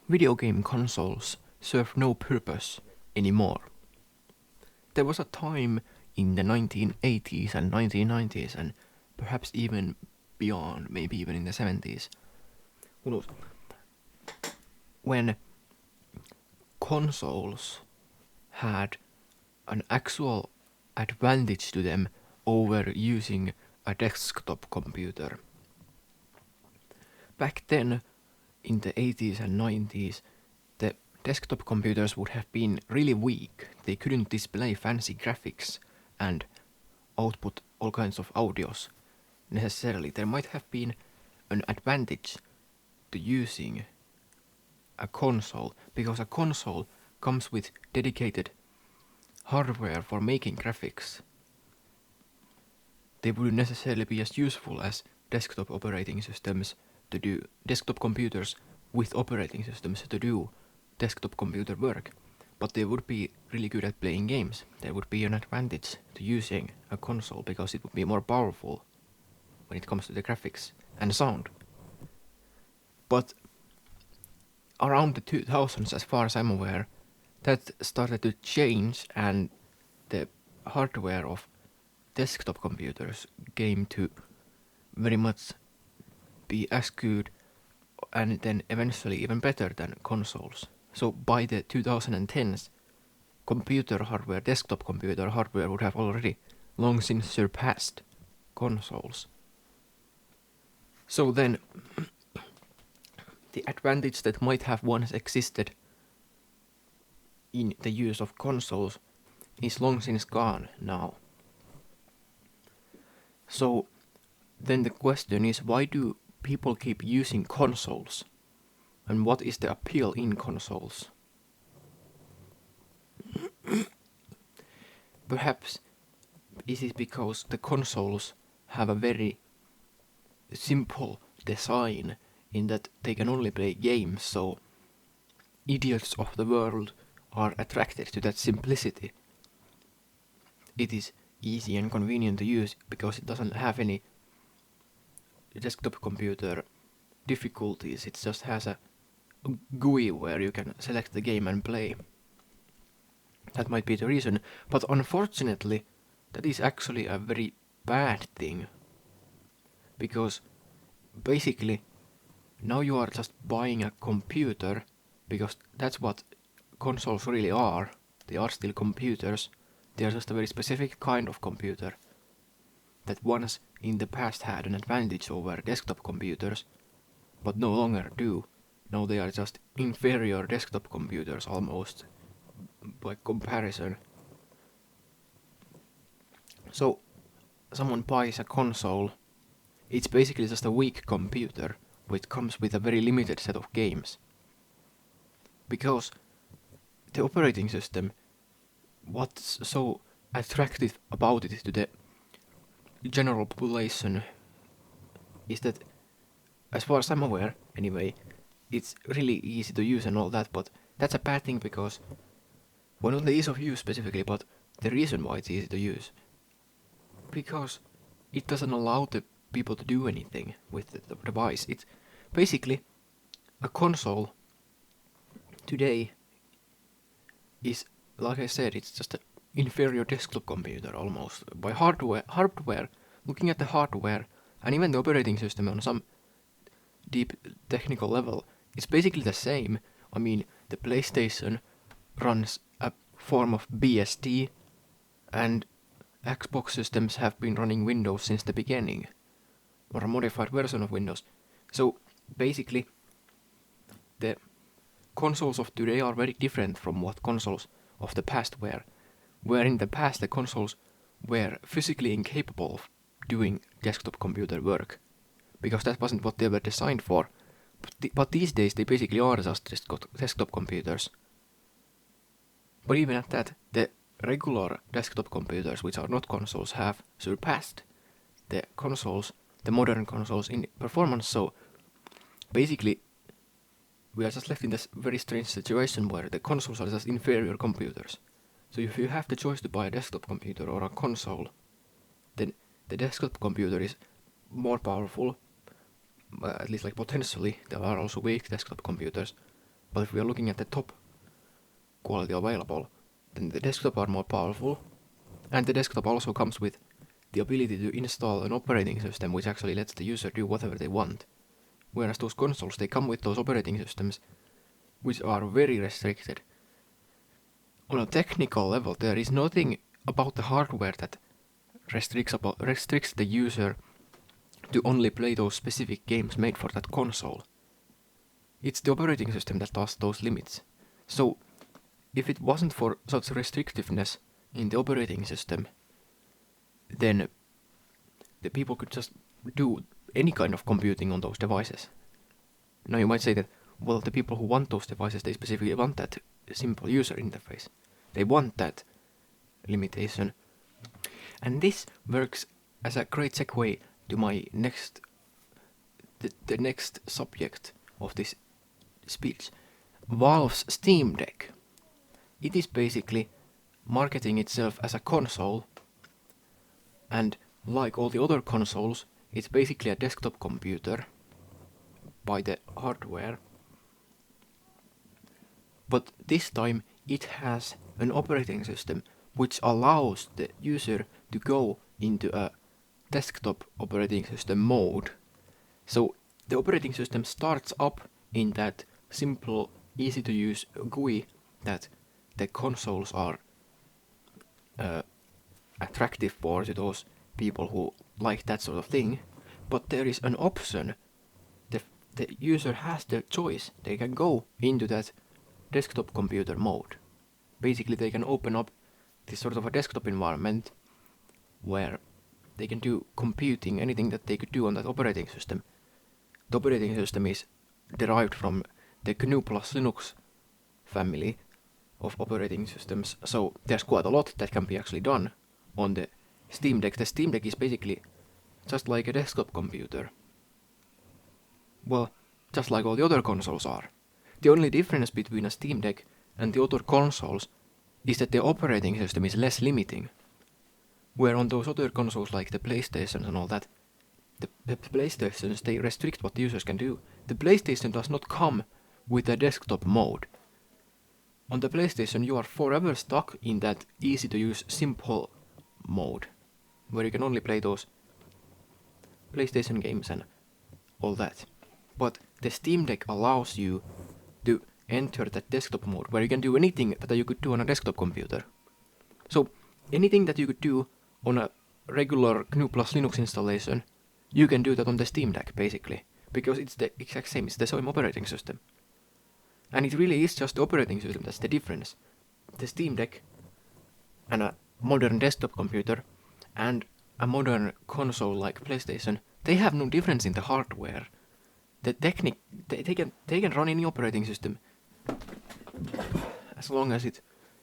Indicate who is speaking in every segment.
Speaker 1: video game consoles serve no purpose anymore. There was a time in the 1980s and 1990s and perhaps even beyond, maybe even in the 70s, who knows, when consoles had an actual advantage to them over using a desktop computer. Back then, in the 80s and 90s, the desktop computers would have been really weak. They couldn't display fancy graphics and output all kinds of audios necessarily. There might have been an advantage to using a console, because a console comes with dedicated hardware for making graphics. They wouldn't necessarily be as useful as desktop operating systems to do desktop computers with operating systems to do desktop computer work, but they would be really good at playing games. There would be an advantage to using a console because it would be more powerful when it comes to the graphics and sound. But around the 2000s, as far as I'm aware, that started to change, and the hardware of desktop computers came to very much be as good and then eventually even better than consoles. So by the 2010s, desktop computer hardware would have already long since surpassed consoles. So then, the advantage that might have once existed in the use of consoles is long since gone now. So then the question is, why do people keep using consoles? And what is the appeal in consoles? Perhaps it is because the consoles have a very simple design in that they can only play games, so idiots of the world are attracted to that simplicity. It is easy and convenient to use because it doesn't have any desktop computer difficulties. It just has a GUI where you can select the game and play. That might be the reason, but unfortunately that is actually a very bad thing, because basically now you are just buying a computer, because that's what consoles really are. They are still computers. They are just a very specific kind of computer that once in the past had an advantage over desktop computers, but no longer do. Now they are just inferior desktop computers almost, by comparison. So, someone buys a console, it's basically just a weak computer, which comes with a very limited set of games. Because the operating system, what's so attractive about it to the general population is that, as far as I'm aware anyway, it's really easy to use and all that, but that's a bad thing because, well, not the ease of use specifically, but the reason why it's easy to use. Because it doesn't allow the people to do anything with the device. It's basically a console today is, like I said, it's just an inferior desktop computer almost. By hardware, looking at the hardware, and even the operating system on some deep technical level, it's basically the same. I mean, the PlayStation runs a form of BSD, and Xbox systems have been running Windows since the beginning, or a modified version of Windows. So basically, the consoles of today are very different from what consoles of the past were. Where in the past the consoles were physically incapable of doing desktop computer work, because that wasn't what they were designed for. But these days they basically are just desktop computers. But even at that, the regular desktop computers, which are not consoles, have surpassed the consoles, the modern consoles, in performance. So basically, we are just left in this very strange situation where the consoles are just inferior computers. So if you have the choice to buy a desktop computer or a console, then the desktop computer is more powerful, at least like potentially. There are also weak desktop computers, But if we are looking at the top quality available, then the desktop are more powerful, and the desktop also comes with the ability to install an operating system which actually lets the user do whatever they want. Whereas those consoles, they come with those operating systems which are very restricted. On a technical level, there is nothing about the hardware that restricts the user to only play those specific games made for that console. It's the operating system that does those limits. So, if it wasn't for such restrictiveness in the operating system, then the people could just do any kind of computing on those devices. Now you might say that, well, the people who want those devices, they specifically want that simple user interface. They want that limitation. And this works as a great segue to my next, the next subject of this speech. Valve's SteamDeck. It is basically marketing itself as a console, and like all the other consoles, it's basically a desktop computer by the hardware. But this time it has an operating system which allows the user to go into a desktop operating system mode. So the operating system starts up in that simple, easy to use GUI that the consoles are attractive for to those people who like that sort of thing. But there is an option. The user has the choice. They can go into that desktop computer mode. Basically, they can open up this sort of a desktop environment where they can do computing, anything that they could do on that operating system. The operating system is derived from the GNU plus Linux family of operating systems, so there's quite a lot that can be actually done on the SteamDeck. The SteamDeck is basically just like a desktop computer. Well, just like all the other consoles are. The only difference between a SteamDeck and the other consoles is that the operating system is less limiting. Where on those other consoles like the PlayStations and all that, the PlayStations, they restrict what the users can do. The PlayStation does not come with a desktop mode. On the PlayStation you are forever stuck in that easy to use simple mode, where you can only play those PlayStation games and all that. But the Steam Deck allows you to enter that desktop mode, where you can do anything that you could do on a desktop computer. So anything that you could do on a regular GNU plus Linux installation, you can do that on the Steam Deck, basically. Because it's the exact same, it's the same operating system. And it really is just the operating system that's the difference. The Steam Deck and a modern desktop computer and a modern console like PlayStation, they have no difference in the hardware. The technique, they can run any operating system as long as it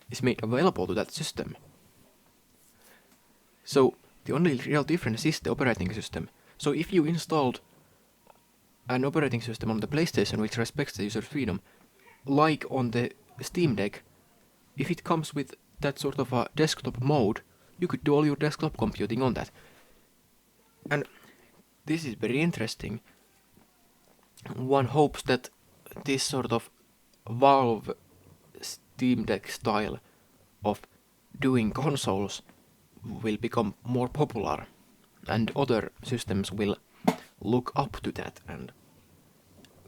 Speaker 1: is made available to that system. So the only real difference is the operating system. So if you installed an operating system on the PlayStation which respects the user's freedom, like on the Steam Deck, if it comes with that sort of a desktop mode, you could do all your desktop computing on that. And this is very interesting. One hopes that this sort of Valve Steam Deck style of doing consoles will become more popular, and other systems will look up to that and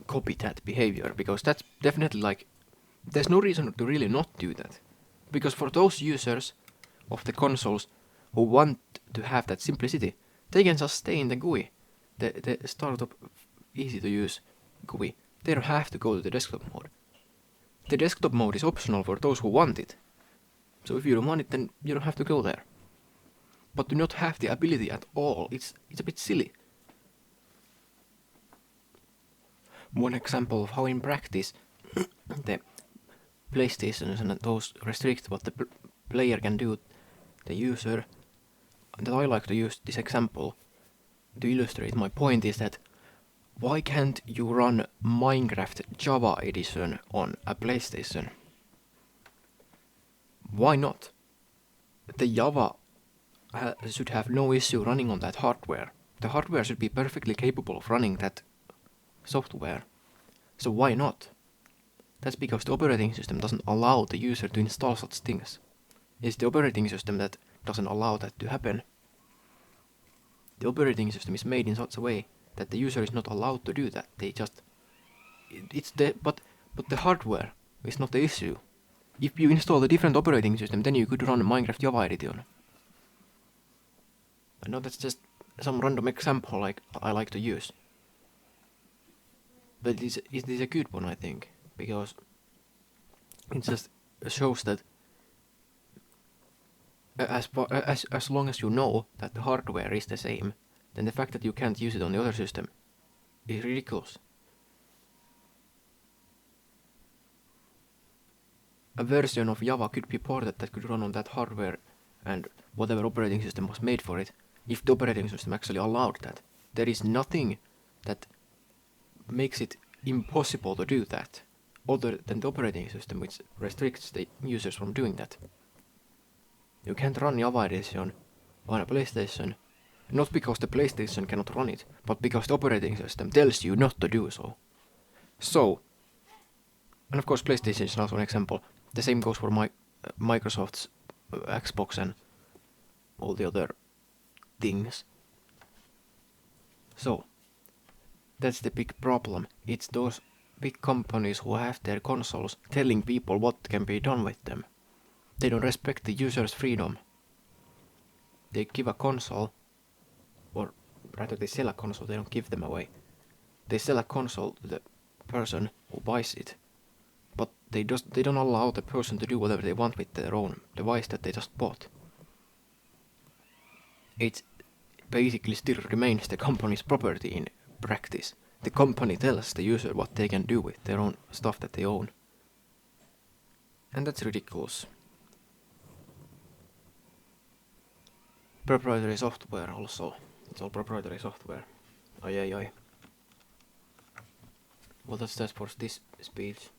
Speaker 1: copy that behavior, because that's definitely like, there's no reason to really not do that. Because for those users of the consoles who want to have that simplicity, they can just stay in the GUI, the startup easy to use GUI. They don't have to go to the desktop mode. The desktop mode is optional for those who want it. So if you don't want it, then you don't have to go there. But to not have the ability at all, it's a bit silly. One example of how in practice the PlayStations and those restrict what the player can do, the user, that I like to use this example to illustrate my point is that why can't you run Minecraft Java edition on a PlayStation? Why not? The Java should have no issue running on that hardware. The hardware should be perfectly capable of running that software. So why not? That's because the operating system doesn't allow the user to install such things. It's the operating system that doesn't allow that to happen. The operating system is made in such a way that the user is not allowed to do that. They just... But the hardware is not the issue. If you install a different operating system, then you could run Minecraft Java Edition. I know that's just some random example I like to use. But it is a good one, I think, because it just shows that as long as you know that the hardware is the same, then the fact that you can't use it on the other system is ridiculous. A version of Java could be ported that could run on that hardware and whatever operating system was made for it, if the operating system actually allowed that. There is nothing that makes it impossible to do that, other than the operating system, which restricts the users from doing that. You can't run Java Edition on a PlayStation, not because the PlayStation cannot run it, but because the operating system tells you not to do so. So, and of course PlayStation is also an example. The same goes for Microsoft's Xbox and all the other things. So, that's the big problem. It's those big companies who have their consoles telling people what can be done with them. They don't respect the user's freedom. They give a console, or rather they sell a console, they don't give them away. They sell a console to the person who buys it, but they don't allow the person to do whatever they want with their own device that they just bought. It basically still remains the company's property in practice. The company tells the user what they can do with their own stuff that they own. And that's ridiculous. Proprietary software also. It's all proprietary software. Ai. Well, that's for this speech.